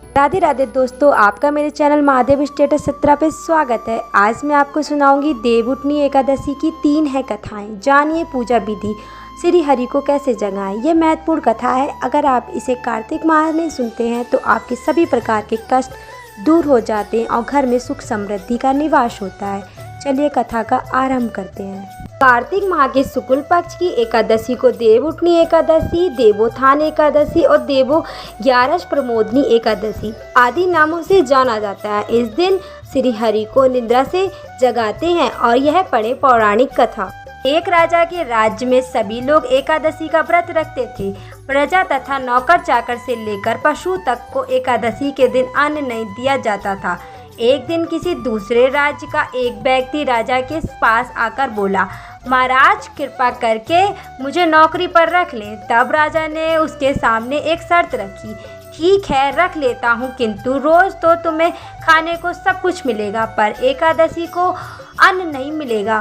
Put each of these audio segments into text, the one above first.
राधे राधे दोस्तों, आपका मेरे चैनल महादेव स्टेटस 17 पे स्वागत है। आज मैं आपको सुनाऊंगी देवउठनी एकादशी की 3 है कथाएं। जानिए पूजा विधि, श्री हरि को कैसे जगाएं। ये महत्वपूर्ण कथा है। अगर आप इसे कार्तिक माह में सुनते हैं तो आपके सभी प्रकार के कष्ट दूर हो जाते हैं और घर में सुख समृद्धि का निवास होता है। चलिए कथा का आरंभ करते हैं। कार्तिक माह के शुक्ल पक्ष की एकादशी को देवउठनी एकादशी, देवोत्थान एकादशी और देवो ग्यारस प्रमोदनी एकादशी आदि नामों से जाना जाता है। इस दिन श्री हरि को निद्रा से जगाते हैं और यह पढ़े पौराणिक कथा। एक राजा के राज्य में सभी लोग एकादशी का व्रत रखते थे। प्रजा तथा नौकर चाकर से लेकर पशु तक को एकादशी के दिन अन्न नहीं दिया जाता था। एक दिन किसी दूसरे राज्य का एक व्यक्ति राजा के पास आकर बोला, महाराज कृपा करके मुझे नौकरी पर रख लें। तब राजा ने उसके सामने एक शर्त रखी, ठीक है रख लेता हूँ, किंतु रोज तो तुम्हें खाने को सब कुछ मिलेगा पर एकादशी को अन्न नहीं मिलेगा।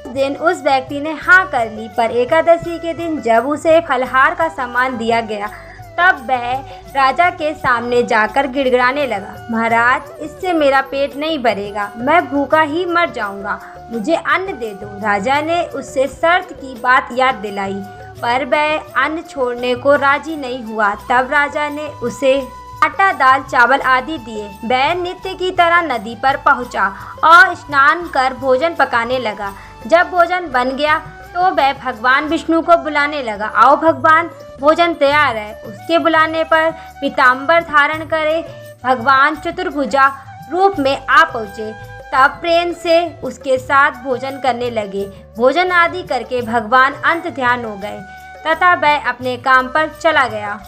उस दिन उस व्यक्ति ने हाँ कर ली, पर एकादशी के दिन जब उसे फलहार का सामान दिया गया तब वह राजा के सामने जाकर गिड़गिड़ाने लगा, महाराज इससे मेरा पेट नहीं भरेगा, मैं भूखा ही मर जाऊंगा, मुझे अन्न दे दो। राजा ने उससे शर्त की बात याद दिलाई, पर वह अन्न छोड़ने को राजी नहीं हुआ। तब राजा ने उसे आटा दाल चावल आदि दिए। वह नित्य की तरह नदी पर पहुंचा और स्नान कर भोजन पकाने लगा। जब भोजन बन गया तो वह भगवान विष्णु को बुलाने लगा, आओ भगवान भोजन तैयार है। उसके बुलाने पर पीताम्बर धारण करे भगवान चतुर्भुजा रूप में आ पहुँचे। तब प्रेम से उसके साथ भोजन करने लगे। भोजन आदि करके भगवान अंत ध्यान हो गए तथा वह अपने काम पर चला गया।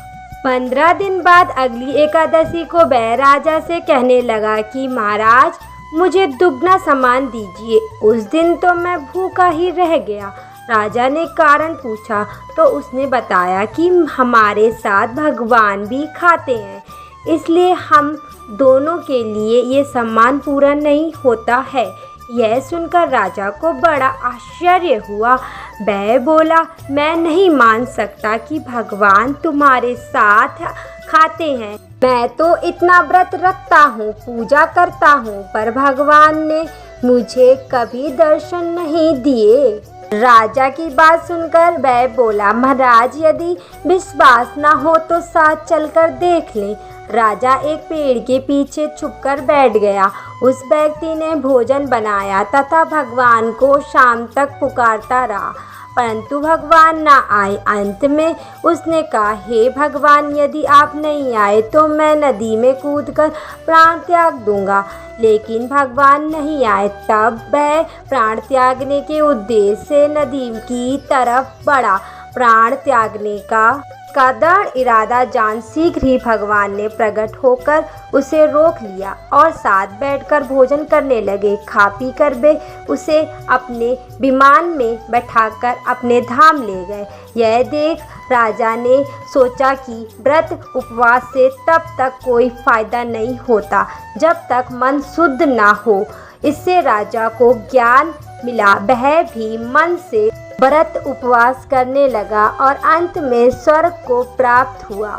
15 दिन बाद अगली एकादशी को वह राजा से कहने लगा कि महाराज मुझे दुगना सामान दीजिए। उस दिन तो मैं भूखा ही रह गया। राजा ने कारण पूछा तो उसने बताया कि हमारे साथ भगवान भी खाते हैं, इसलिए हम दोनों के लिए ये सम्मान पूरा नहीं होता है। यह सुनकर राजा को बड़ा आश्चर्य हुआ। वह बोला, मैं नहीं मान सकता कि भगवान तुम्हारे साथ खाते हैं। मैं तो इतना व्रत रखता हूँ, पूजा करता हूँ, पर भगवान ने मुझे कभी दर्शन नहीं दिए। राजा की बात सुनकर वह बोला, महाराज यदि विश्वास न हो तो साथ चलकर देख लें। राजा एक पेड़ के पीछे छुपकर बैठ गया। उस व्यक्ति ने भोजन बनाया तथा भगवान को शाम तक पुकारता रहा, परंतु भगवान न आए। अंत में उसने कहा, हे भगवान यदि आप नहीं आए तो मैं नदी में कूदकर प्राण त्याग दूंगा। लेकिन भगवान नहीं आए। तब वह प्राण त्यागने के उद्देश्य से नदी की तरफ बढ़ा। प्राण त्यागने का दृढ़ इरादा जान शीघ्र ही भगवान ने प्रकट होकर उसे रोक लिया और साथ बैठकर भोजन करने लगे। खा पी कर वे उसे अपने विमान में बैठाकर अपने धाम ले गए। यह देख राजा ने सोचा कि व्रत उपवास से तब तक कोई फायदा नहीं होता जब तक मन शुद्ध ना हो। इससे राजा को ज्ञान मिला। वह भी मन से व्रत उपवास करने लगा और अंत में स्वर्ग को प्राप्त हुआ।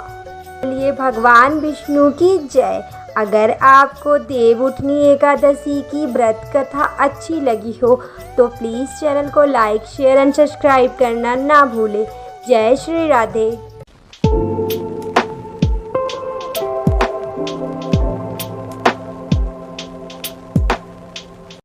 चलिए भगवान विष्णु की जय। अगर आपको देवउठनी एकादशी की व्रत कथा अच्छी लगी हो तो प्लीज़ चैनल को लाइक शेयर एंड सब्सक्राइब करना ना भूलें। जय श्री राधे।